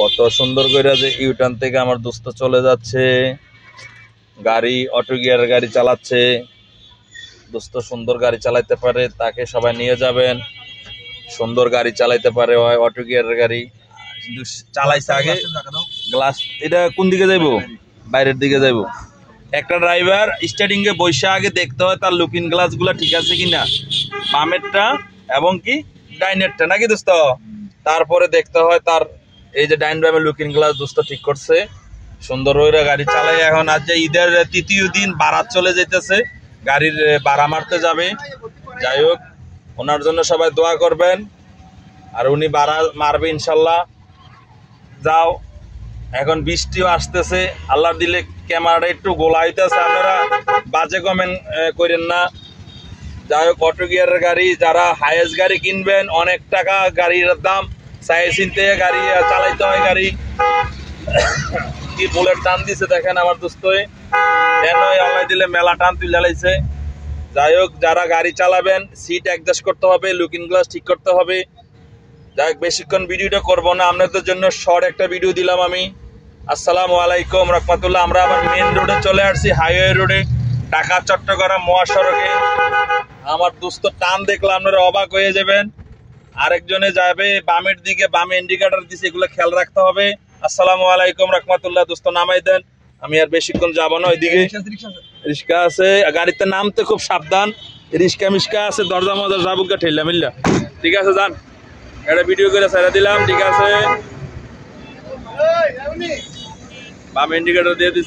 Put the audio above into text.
কত সুন্দর করে যে ইউটার্ন থেকে আমার দোস্ত চলে যাচ্ছে, গাড়ি অটো গিয়ার গাড়ি চালাচ্ছে। দোস্ত সুন্দর গাড়ি চালাইতে পারে, তাকে সবাই নিয়ে যাবেন। সুন্দর গাড়ি চালাইতে পারে, হয় অটো গিয়ারের গাড়ি কিন্তু চালাইছে আগে গ্লাস। এটা কোন দিকে যাইবো? বাইরের দিকে যাইবো। একটা ড্রাইভার স্টার্টিং এ বৈশা আগে দেখতে হয় তার লুকিং গ্লাস গুলা ঠিক আছে কিনা, বামেরটা এবং কি ডাইনেরটা, নাকি দোস্ত? তারপরে দেখতে হয় তার এই যে ডাইন বামের লুকিং গ্লাস দোস্ত ঠিক করছে। সুন্দর ওইরা গাড়ি চালাই। এখন আজ যে ঈদের তৃতীয় দিন বারাত চলে যেতেছে, গাড়ির বাড়া মারতে যাবে। যাই হোক, ওনার জন্য সবাই দোয়া করবেন, আর উনি বাড়া মারবে ইনশাল্লাহ। যাও, এখন বৃষ্টিও আসতেছে, আল্লাহ দিলে ক্যামেরাটা একটু গোলা হইতেছে, আপনারা বাজে কমেন্ট করেন না। যাই হোক, অটো গিয়ারের গাড়ি যারা হাইয়েস্ট গাড়ি কিনবেন, অনেক টাকা গাড়ির দাম, চাই চিনতে গাড়ি চালাইতে হয়। গাড়ি কি বুলেট টান দিছে দেখেন আমার দোস্তই, আল্লাহ দিলে মেলা টান তুলে লাইছে। যাই হোক, যারা গাড়ি চালাবেন সিট অ্যাডজাস্ট করতে হবে, লুকিং গ্লাস ঠিক করতে হবে। যাই হোক, বেশিক্ষণ ভিডিওটা করবো না, আপনাদের জন্য শর্ট একটা ভিডিও দিলাম আমি। আসসালামু আলাইকুম রহমতুল্লাহ। আমরা আবার মেন রোডে চলে আসছি, হাইওয়ে রোডে, ঢাকা চট্টগ্রাম মহাসড়কে। আমার দোস্ত টান দেখলে আপনারা অবাক হয়ে যাবেন। আরেকজনে যাবে বামের দিকে, বামে ইন্ডিকেটর দিছে, এগুলো খেয়াল রাখতে হবে। আসসালামু আলাইকুম রহমতুল্লাহ। দোস্ত নামাই দেন, আমি আর বেশিক্ষণ যাবো না। ওইদিকে রিক্সা আছে, গাড়িতে নামতে খুব সাবধান। রিক্সা মিস্কা আছে, দরজা মজা যাবুকা ঠেললা মিললা। ঠিক আছে, যান, একটা ভিডিও করে ছেড়ে দিলাম। ঠিক আছে, বাম ইন্ডিকেটর দিয়ে দিচ্ছে।